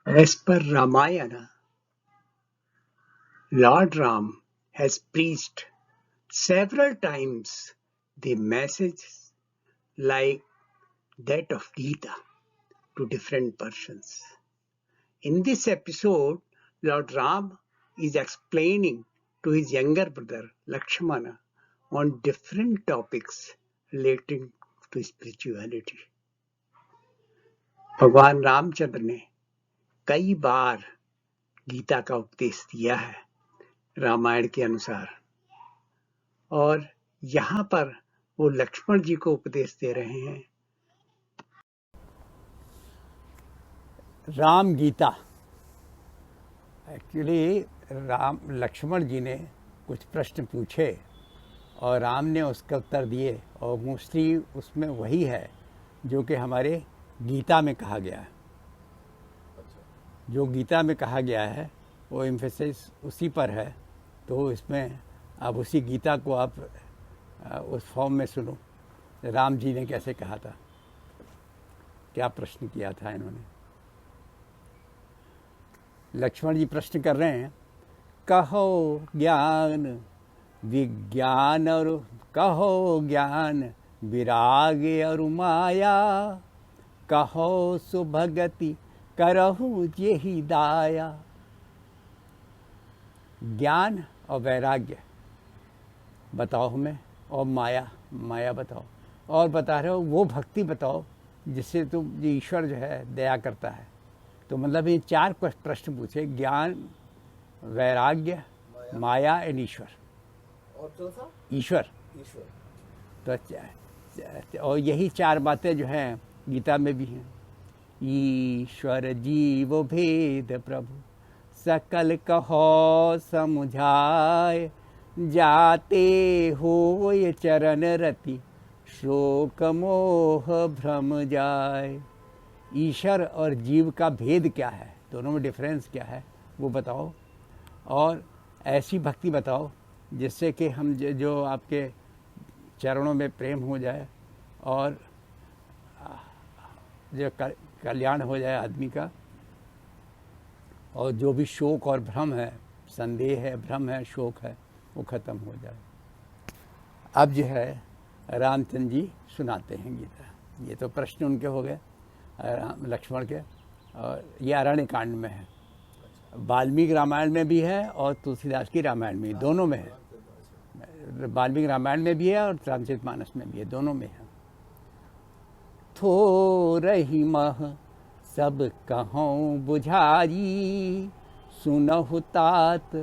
As per Ramayana, Lord Ram has preached several times the messages like that of Gita to different persons. In this episode, Lord Ram is explaining to his younger brother Lakshmana on different topics relating to spirituality. भगवान रामचंद्र ने कई बार गीता का उपदेश दिया है रामायण के अनुसार, और यहाँ पर वो लक्ष्मण जी को उपदेश दे रहे हैं। राम गीता एक्चुअली लक्ष्मण जी ने कुछ प्रश्न पूछे और राम ने उसका उत्तर दिए, और मोस्टली उसमें वही है जो कि हमारे गीता में कहा गया है। जो गीता में कहा गया है वो एम्फेसिस उसी पर है, तो इसमें आप उसी गीता को आप उस फॉर्म में सुनो। राम जी ने कैसे कहा था, क्या प्रश्न किया था इन्होंने। लक्ष्मण जी प्रश्न कर रहे हैं, कहो ज्ञान विज्ञान और कहो ज्ञान विराग और माया, कहो सुभगति करहु जेहि दाया। ज्ञान और वैराग्य बताओ हमें, और माया बताओ, और बता रहे हो वो भक्ति बताओ जिससे तुम ईश्वर जो है दया करता है। तो मतलब ये चार प्रश्न पूछे, ज्ञान वैराग्य माया एंड ईश्वर। और चौथा ईश्वर। तो और यही चार बातें जो हैं गीता में भी हैं। ईश्वर जीव भेद प्रभु सकल कहो समुझाए, जाते हो ये चरण रति शोक मोह भ्रम जाए। ईश्वर और जीव का भेद क्या है, दोनों में डिफरेंस क्या है वो बताओ, और ऐसी भक्ति बताओ जिससे कि हम जो आपके चरणों में प्रेम हो जाए और जो कल्याण हो जाए आदमी का, और जो भी शोक और भ्रम है, संदेह है, भ्रम है, शोक है, वो खत्म हो जाए। अब जो है रामचंद्र जी सुनाते हैं गीता। ये तो प्रश्न उनके हो गए लक्ष्मण के, और ये अरण्य कांड में है। वाल्मीकि रामायण में भी है और तुलसीदास की रामायण में, दोनों में है। वाल्मीकि रामायण में भी है और रामचरितमानस में भी है, दोनों में है। थोरहि मह सब कहूँ बुझाई, सुनहु तात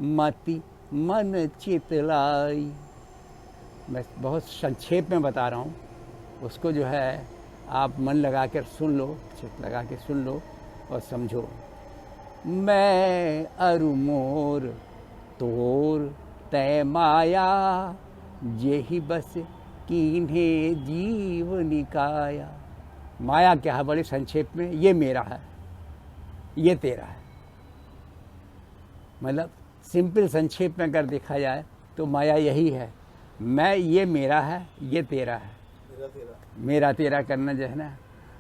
मति मन चितलाई। मैं बहुत संक्षेप में बता रहा हूँ, उसको जो है आप मन लगा कर सुन लो, चित लगा के सुन लो और समझो। मैं अरु मोर तोर तय माया, जेहि बस कीन्हे जीव निकाया। माया क्या है बड़े संक्षेप में, ये मेरा है, ये तेरा है। मतलब सिंपल संक्षेप में अगर देखा जाए तो माया यही है, मैं ये मेरा है, ये तेरा है, मेरा तेरा करना जो है ना।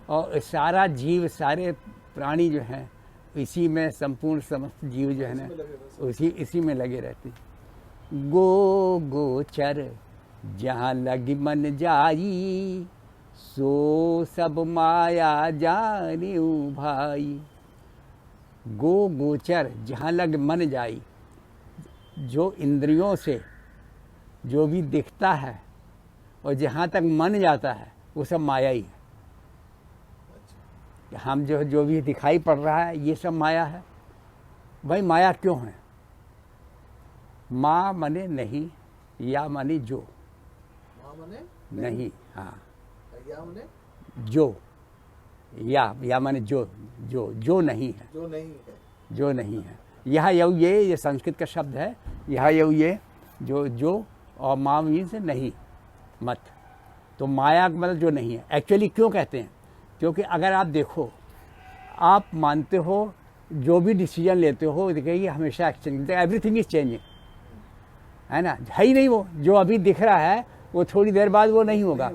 और सारा जीव, सारे प्राणी जो हैं इसी में, संपूर्ण समस्त जीव जो है ना इसी में लगे रहते। गो गोचर जहाँ लगी मन जाई, सो सब माया जानिउ भाई। गो गोचर जहाँ लग मन जाई, जो इंद्रियों से जो भी दिखता है और जहाँ तक मन जाता है वो सब माया ही है। हम जो भी दिखाई पड़ रहा है ये सब माया है। भाई माया क्यों है? माँ मने नहीं, या मानी जो, माँ मने नहीं, हाँ, या मने जो, या माने जो नहीं है, जो नहीं है। यहाँ यू ये संस्कृत का शब्द है, यहाँ यू ये जो और माँ मीन्स नहीं, मत। तो माया का मतलब जो नहीं है। एक्चुअली क्यों कहते हैं? क्योंकि अगर आप देखो, आप मानते हो जो भी डिसीजन लेते हो देखिए हमेशा एक्सचेंज, एवरीथिंग इज चेंजिंग, है ना, है ही नहीं वो। जो अभी दिख रहा है वो थोड़ी देर बाद वो नहीं होगा।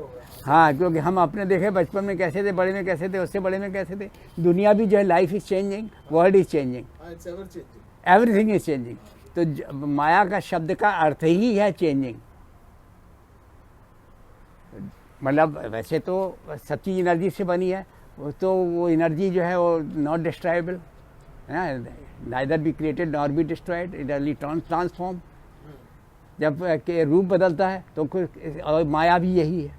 हाँ, क्योंकि हम अपने देखे बचपन में कैसे थे, बड़े में कैसे थे, उससे बड़े में कैसे थे। दुनिया भी जो है, life is changing, world is changing, it's ever changing. Everything is changing. तो माया का शब्द का अर्थ ही है चेंजिंग। मतलब वैसे तो सब चीज़ एनर्जी से बनी है, तो वो एनर्जी जो है वो not destroyable, neither be created nor be destroyed, it only transform. जब के रूप बदलता है तो और माया भी यही है,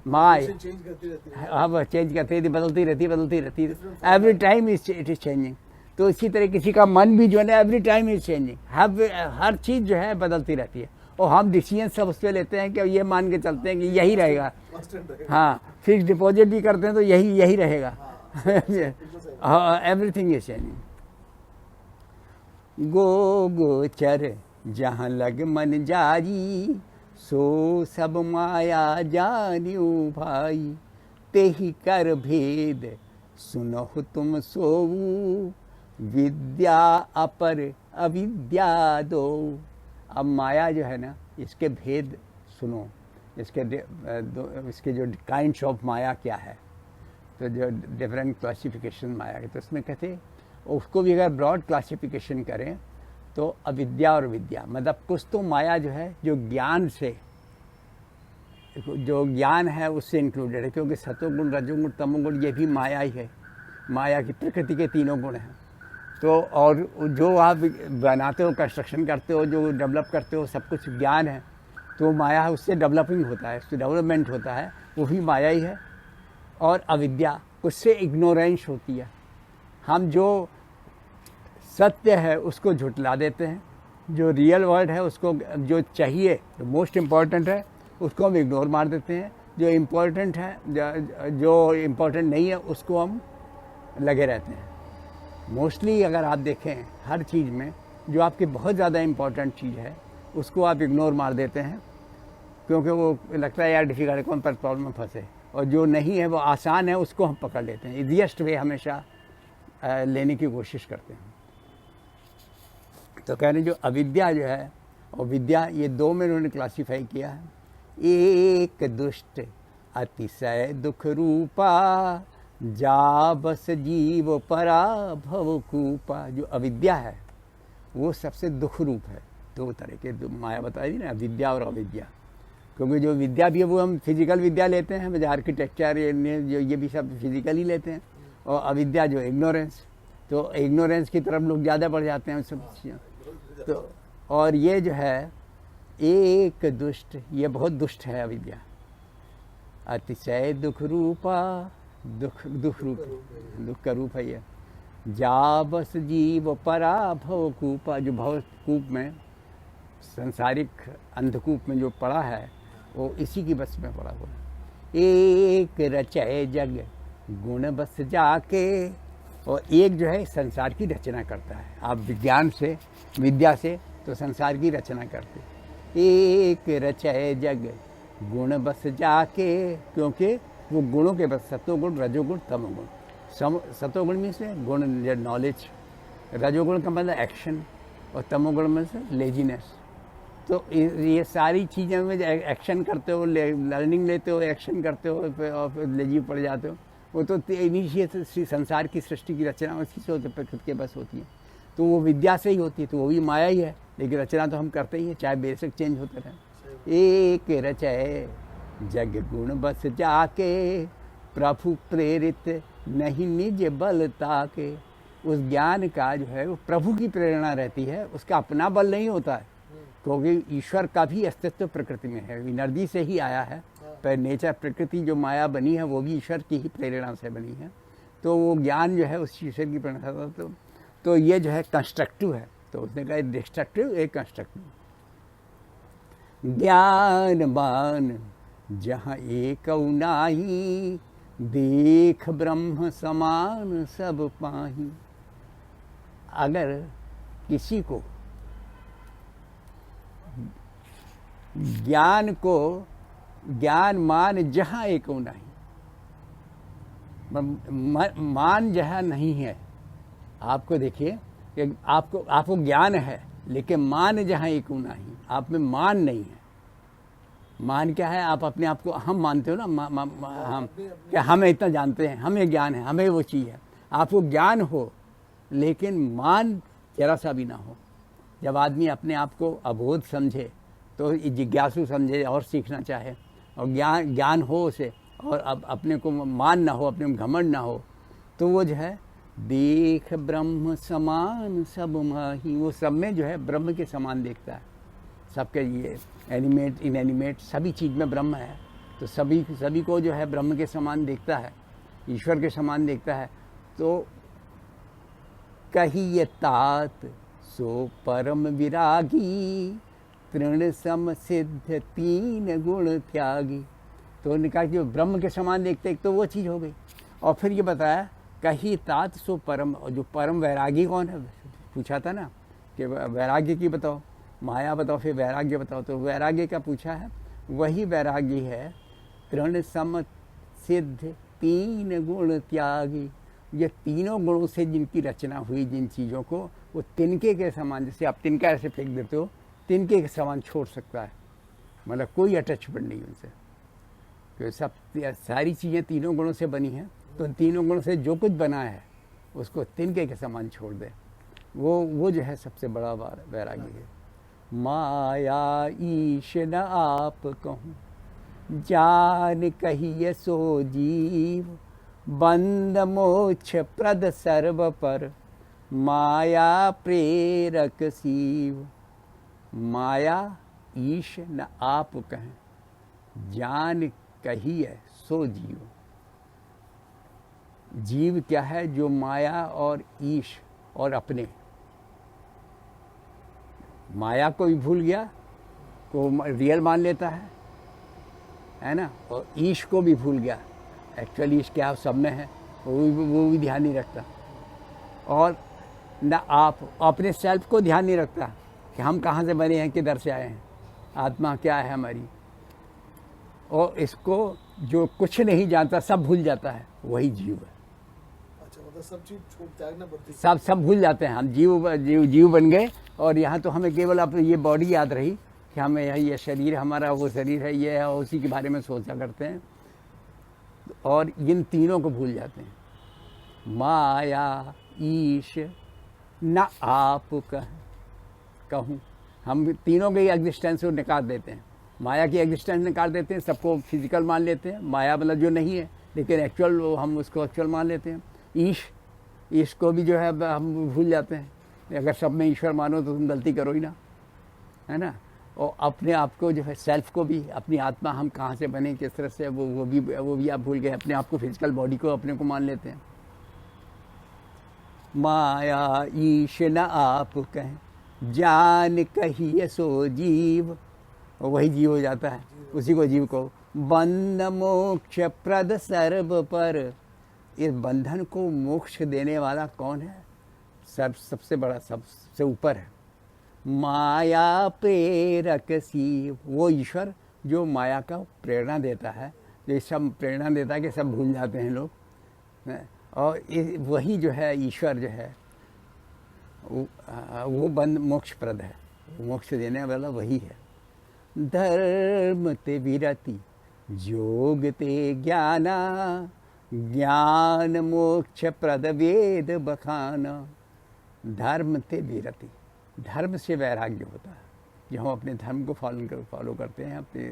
माया चेंज करती रहती है। अब चेंज करती रहती, बदलती रहती है, every time it is changing. तो इसी तरह किसी का मन भी जो है ना, एवरी टाइम इज चेंजिंग, हर चीज़ जो है बदलती रहती है। और हम डिसीजन सब उस पर लेते हैं कि ये मान के चलते हैं कि यही रहेगा। कांस्टेंट रहेगा। हाँ, फिक्स डिपॉजिट भी करते हैं तो यही रहेगा। Everything is changing. गोचर जहाँ लग मन जारी, सो सब माया जानियो भाई। तेहि कर भेद सुनहु तुम सोऊ, विद्या अपर अविद्या दो। अब माया जो है ना, इसके भेद सुनो, इसके जो काइंड्स ऑफ माया क्या है। तो जो डिफरेंट क्लासिफिकेशन माया के, तो उसमें कहते उसको भी अगर ब्रॉड क्लासिफिकेशन करें तो अविद्या और विद्या, मतलब कुछ तो माया जो है जो ज्ञान से, जो ज्ञान है उससे इंक्लूडेड है, क्योंकि सतोगुण रजोगुण तमोगुण ये भी माया ही है। माया की प्रकृति के तीनों गुण हैं। तो और जो आप बनाते हो, कंस्ट्रक्शन करते हो, जो डेवलप करते हो, सब कुछ ज्ञान है। तो माया है, उससे डेवलपिंग होता है, उससे डेवलपमेंट होता है, वो भी माया ही है। और अविद्या, उससे इग्नोरेंस होती है। हम जो सत्य है उसको झुटला देते हैं, जो रियल वर्ल्ड है उसको, जो चाहिए, जो मोस्ट इम्पॉर्टेंट है उसको हम इग्नोर मार देते हैं। जो इम्पोर्टेंट है, जो इम्पोर्टेंट नहीं है उसको हम लगे रहते हैं। मोस्टली अगर आप देखें हर चीज़ में, जो आपकी बहुत ज़्यादा इम्पोर्टेंट चीज़ है उसको आप इग्नोर मार देते हैं, क्योंकि वो लगता है यार डिफिकल्ट है, कौन पर प्रॉब्लम में फंसे। और जो नहीं है वो आसान है, उसको हम पकड़ लेते हैं। ईजीएस्ट वे हमेशा लेने की कोशिश करते हैं। तो कह रहे जो अविद्या जो है और विद्या, ये दो में उन्होंने क्लासीफाई किया है। एक दुष्ट अतिशय दुख रूपा, जा बस जीव परा भव कूपा। जो अविद्या है वो सबसे दुख रूप है। दो तरह के माया बताई थी ना, विद्या और अविद्या। क्योंकि जो विद्या भी है वो हम फिजिकल विद्या लेते हैं, जैसे आर्किटेक्चर, ये भी सब फिजिकल ही लेते हैं। और अविद्या जो इग्नोरेंस, तो इग्नोरेंस की तरफ लोग ज़्यादा बढ़ जाते हैं सब चीज़ें। तो और ये जो है एक दुष्ट, ये बहुत दुष्ट है अविद्या। अतिशय दुख रूपा, दुख रूप, दुख का रूप है ये। जा बस जीव परा भव कूपा, जो भव कूप में, संसारिक अंधकूप में जो पड़ा है वो इसी की बस में पड़ा हुआ है। एक रचय जग गुण बस जाके, और एक जो है संसार की रचना करता है। आप विज्ञान से, विद्या से तो संसार की रचना करते। एक रचय जग गुण बस जाके, क्योंकि वो गुणों के बस, सतोगुण रजोगुण तमोगुण। सतोगुण में से गुण नॉलेज, रजोगुण का मतलब एक्शन, और तमोगुण में से लेजीनेस। तो ये सारी चीज़ें में एक्शन करते हो, लर्निंग लेते हो, एक्शन करते हो और लेजी पड़ जाते हो। वो तो इनिशिएट संसार की सृष्टि की रचना उसी से होती, प्रकृति के बस होती है। तो वो विद्या से ही होती है, तो वो भी माया ही है। लेकिन रचना तो हम करते ही हैं, चाहे बेसिक चेंज होते रहे। एक रचय जग गुण बस जाके, प्रभु प्रेरित नहीं निज बल ताके। उस ज्ञान का जो है वो प्रभु की प्रेरणा रहती है, उसका अपना बल नहीं होता है। क्योंकि ईश्वर का भी अस्तित्व प्रकृति में है, एनर्जी से ही आया है। पर नेचर, प्रकृति जो माया बनी है वो भी ईश्वर की ही प्रेरणा से बनी है। तो वो ज्ञान जो है उस ईश्वर की प्रेरणा से, तो ये जो है कंस्ट्रक्टिव है। तो उसने कहा डिस्ट्रक्टिव, एक कंस्ट्रक्टिव। ज्ञानवान जहाँ एक नाही, देख ब्रह्म समान सब पाही। अगर किसी को ज्ञान को, ज्ञान मान जहाँ एक नहीं, मान जहाँ नहीं है। आपको देखिए कि आपको ज्ञान है, लेकिन मान जहाँ एक नहीं, आप में मान नहीं है। मान क्या है? आप अपने आप को हम मानते हो ना, हम क्या हमें इतना जानते हैं, हमें ज्ञान है, हमें वो चीज़ है। आपको ज्ञान हो लेकिन मान जरा सा भी ना हो। जब आदमी अपने आप को अबोध समझे तो जिज्ञासु समझे और सीखना चाहे, और ज्ञान हो उसे, और अब अपने को मान ना हो, अपने को घमंड ना हो, तो वो जो है देख ब्रह्म समान सब माही, वो सब में जो है ब्रह्म के समान देखता है। सबके ये एनिमेट इनएनिमेट सभी चीज़ में ब्रह्म है, तो सभी को जो है ब्रह्म के समान देखता है, ईश्वर के समान देखता है। तो कही ये तात सो परम विरागी, तृण सम सिद्ध तीन गुण त्यागी। तो उन्होंने कहा कि ब्रह्म के समान देखते, एक तो वो चीज़ हो गई। और फिर ये बताया कही तात सो परम, और जो परम वैरागी कौन है, पूछा था ना कि वैराग्य की बताओ, माया बताओ, फिर वैराग्य बताओ। तो वैराग्य का पूछा है, वही वैरागी है तृण सम सिद्ध तीन गुण त्यागी। ये तीनों गुणों से जिनकी रचना हुई, जिन चीज़ों को, वो तिनके के समान, जैसे आप तिनका ऐसे फेंक देते हो, तिनके के समान छोड़ सकता है, मतलब कोई अटैचमेंट नहीं उनसे, क्योंकि सब सारी चीज़ें तीनों गुणों से बनी हैं। तो तीनों गुणों से जो कुछ बना है उसको तिनके के समान छोड़ दे, वो जो है सबसे बड़ा वैरागी है। माया ईश न आप कहूँ, जान कहिए सो जीव, बंद मोक्ष प्रद सर्व पर, माया प्रेरक सीव। माया ईश न आप कहें, जान कहिए सो जीव। जीव क्या है? जो माया और ईश और अपने, माया को भी भूल गया, को रियल मान लेता है ना, और ईश को भी भूल गया, एक्चुअली ईश क्या सब में है, वो भी ध्यान नहीं रखता। और न आप अपने सेल्फ को ध्यान नहीं रखता कि हम कहाँ से बने हैं, किधर से आए हैं, आत्मा क्या है हमारी। और इसको जो कुछ नहीं जानता, सब भूल जाता है, वही जीव है। अच्छा, मतलब सब चीज छोड़ त्यागना पड़ती है। सब भूल जाते हैं। हम जीव बन गए, और यहाँ तो हमें केवल अब ये बॉडी याद रही कि हमें ये शरीर हमारा, वो शरीर है, ये है, उसी के बारे में सोचा करते हैं, और इन तीनों को भूल जाते हैं। माया ईश न आप कहूँ, हम तीनों के एग्जिस्टेंस को निकाल देते हैं। माया की एग्जिस्टेंस निकाल देते हैं, सबको फिजिकल मान लेते हैं, माया मतलब जो नहीं है, लेकिन एक्चुअल हम उसको एक्चुअल मान लेते हैं। ईश को भी जो है हम भूल जाते हैं। अगर सब में ईश्वर मानो तो तुम गलती करो ही ना, है ना। और अपने आप को जो है, सेल्फ को भी, अपनी आत्मा हम कहाँ से बने, किस तरह से, वो भी आप भूल गए। अपने आप को, फिजिकल बॉडी को अपने को मान लेते हैं। माया ईश न आप कहें, जान कहिए सो जीव, और वही जीव हो जाता है, उसी को जीव को। बंध मोक्ष प्रद सर्व पर, इस बंधन को मोक्ष देने वाला कौन है? सबसे बड़ा, सबसे ऊपर है। माया प्रेरक सी, वो ईश्वर जो माया का प्रेरणा देता है, जो सब प्रेरणा देता है कि सब भूल जाते हैं लोग, और वही जो है ईश्वर जो है वो बंद मोक्ष प्रद है, मोक्ष देने वाला वही है। धर्म ते विरति योग ते ज्ञाना, ज्ञान मोक्ष प्रद वेद बखाना। धर्म ते विरति, धर्म से वैराग्य होता है। जब हम अपने धर्म को फॉलो करते हैं, अपने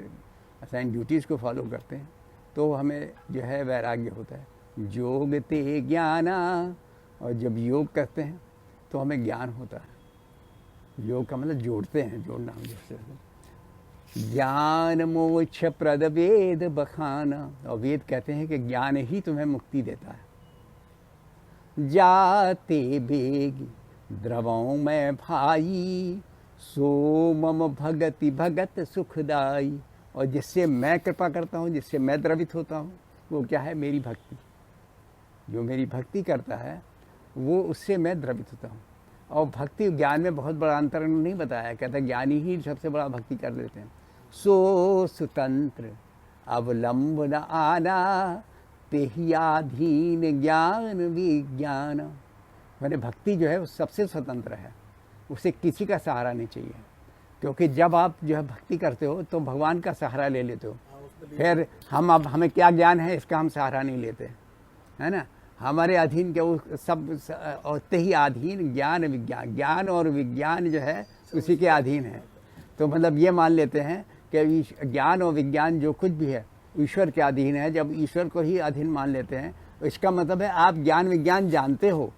असाइन ड्यूटीज़ को फॉलो करते हैं, तो हमें जो है वैराग्य होता है। योग ते ज्ञाना, और जब योग करते हैं तो हमें ज्ञान होता है। योग का मतलब जोड़ते हैं, जोड़ना। ज्ञान मोक्ष प्रद वेद बखाना, और वेद कहते हैं कि ज्ञान ही तुम्हें मुक्ति देता है। जाते बेग द्रवों में भाई, सो मम भगति भगत सुखदाई। और जिससे मैं कृपा करता हूँ, जिससे मैं द्रवित होता हूँ, वो क्या है? मेरी भक्ति। जो मेरी भक्ति करता है वो, उससे मैं द्रवित होता हूँ। और भक्ति ज्ञान में बहुत बड़ा अंतर नहीं बताया, कहता है ज्ञानी ही सबसे बड़ा भक्ति कर लेते हैं। सो स्वतंत्र अवलंब न आना, तेहियाधीन ज्ञान विज्ञान। मैंने भक्ति जो है वो सबसे स्वतंत्र है, उसे किसी का सहारा नहीं चाहिए। क्योंकि जब आप जो है भक्ति करते हो तो भगवान का सहारा ले लेते हो। हाँ, उसमें फिर हम अब हमें क्या ज्ञान है इसका हम सहारा नहीं लेते, है ना। हमारे अधीन के वो सब होते ही अधीन ज्ञान विज्ञान, ज्ञान और विज्ञान जो है उसी के अधीन है। तो मतलब ये मान लेते हैं कि ज्ञान और विज्ञान जो कुछ भी है ईश्वर के अधीन है। जब ईश्वर को ही अधीन मान लेते हैं तो इसका मतलब है आप ज्ञान विज्ञान जानते हो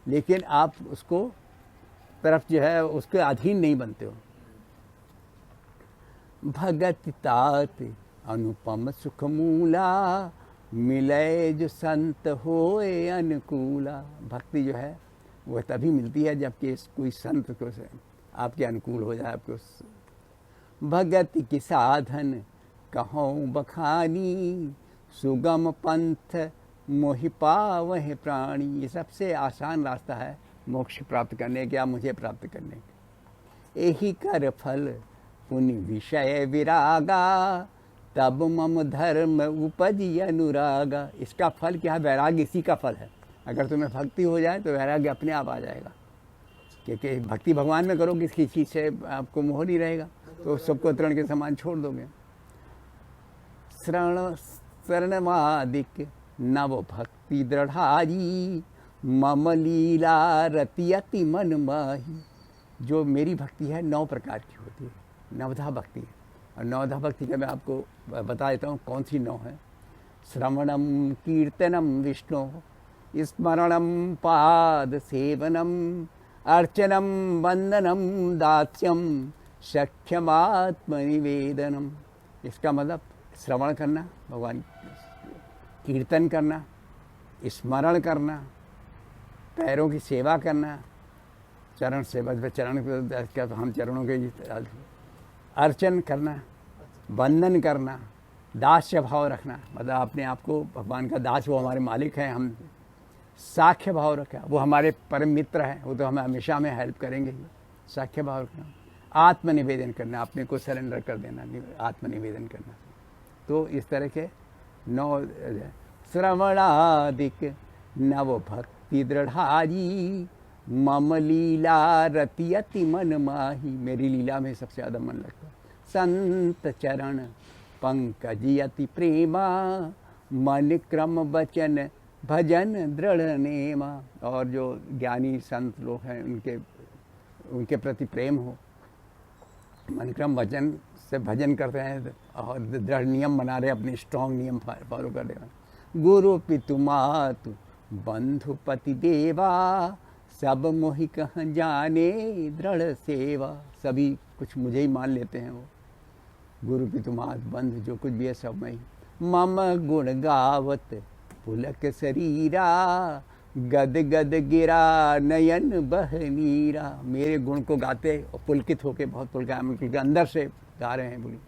लेकिन आप उसको तरफ जो है उसके अधीन नहीं बनते हो। भगत तात अनुपम सुख मूला, मिले जो संत होए अनुकूला। भक्ति जो है वह तभी मिलती है जबकि कोई संत को से आपके अनुकूल हो जाए। आपको भगति की साधन कहूँ बखानी, सुगम पंथ मोहि पावहि प्राणी। ये सबसे आसान रास्ता है मोक्ष प्राप्त करने का, मुझे प्राप्त करने का। यही कर फल पुण्य विषय विरागा, तब मम धर्म उपजी अनुरागा। इसका फल क्या है? वैराग्य इसी का फल है। अगर तुम्हें भक्ति हो जाए तो वैराग्य अपने आप आ जाएगा, क्योंकि भक्ति भगवान में करोगे किसी चीज़ से आपको मोह नहीं रहेगा, तो सबको तृण के समान छोड़ दोगे। शरणवादिक नव भक्ति दृढ़ारी, मम लीला रति अति मन माही। जो मेरी भक्ति है 9 प्रकार की होती है, नवधा भक्ति है। और नवधा भक्ति का मैं आपको बता देता हूँ कौन सी 9 है। श्रवणम कीर्तनम विष्णु, स्मरणम पाद सेवनम, अर्चनम वंदनम दास्यम, सख्यमात्मनिवेदनम। इसका मतलब श्रवण करना, भगवान कीर्तन करना, स्मरण करना, पैरों की सेवा करना, चरण सेवा, चरण हम चरणों के अर्चन करना, वंदन करना, दास्य भाव रखना, मतलब अपने आप को भगवान का दास, वो हमारे मालिक हैं, हम साख्य भाव रखा, वो हमारे परम मित्र हैं, वो तो हमें हमेशा में हेल्प करेंगे ही। साख्य भाव रखना, आत्मनिवेदन करना, अपने को सरेंडर कर देना, आत्मनिवेदन करना। तो इस तरह के 9 श्रवणादिक नव भक्ति दृढ़ारी, मम लीला रति अति मन माही। मेरी लीला में सबसे ज़्यादा मन लगता है। संत चरण पंकज अति प्रेमा, मन क्रम वचन भजन दृढ़ नेमा। और जो ज्ञानी संत लोग हैं उनके प्रति प्रेम हो, मन क्रम वचन से भजन करते हैं और दृढ़ नियम बना रहे, अपने स्ट्रॉन्ग नियम फॉलो कर रहे हैं। गुरु पितु मातु बंधु पति देवा, सब मोहि कह जाने दृढ़ सेवा। सभी कुछ मुझे ही मान लेते हैं वो। गुरु पितु मातु बंधु जो कुछ भी है सब मैं ही। मम गुण गावत पुलक शरीरा, गद गद गिरा नयन बह नीरा। मेरे गुण को गाते और पुलकित होके, बहुत पुलका अंदर से गा रहे हैं बोली,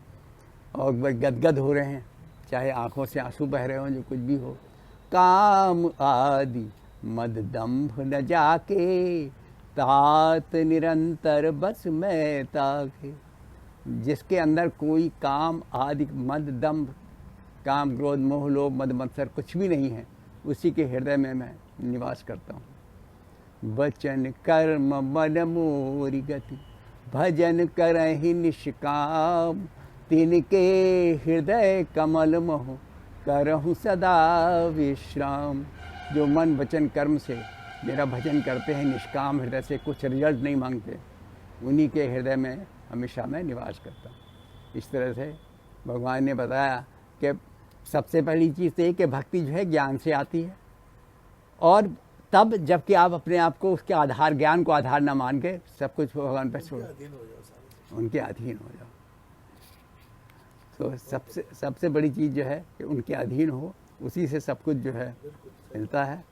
और गदगद हो रहे हैं, चाहे आंखों से आंसू बह रहे हो, जो कुछ भी हो। काम आदि मद दंभ न जाके, तात निरंतर बस मैं ताके। जिसके अंदर कोई काम आदि मद दंभ, काम क्रोध मोह लोभ मद मत्सर कुछ भी नहीं है, उसी के हृदय में मैं निवास करता हूँ। वचन कर्म मन मोरी गति, भजन करहि निष्काम, तिनके हृदय कमल मोह करहु सदा विश्राम। जो मन वचन कर्म से मेरा भजन करते हैं निष्काम हृदय से, कुछ रिजल्ट नहीं मांगते, उन्हीं के हृदय में हमेशा मैं निवास करता हूँ। इस तरह से भगवान ने बताया कि सबसे पहली चीज़ तो ये कि भक्ति जो है ज्ञान से आती है, और तब जबकि आप अपने आप को उसके आधार, ज्ञान को आधार ना मान के सब कुछ भगवान पर छोड़ो, उनके अधीन हो जाओ। तो सबसे बड़ी चीज़ जो है कि उनके अधीन हो, उसी से सब कुछ जो है मिलता है।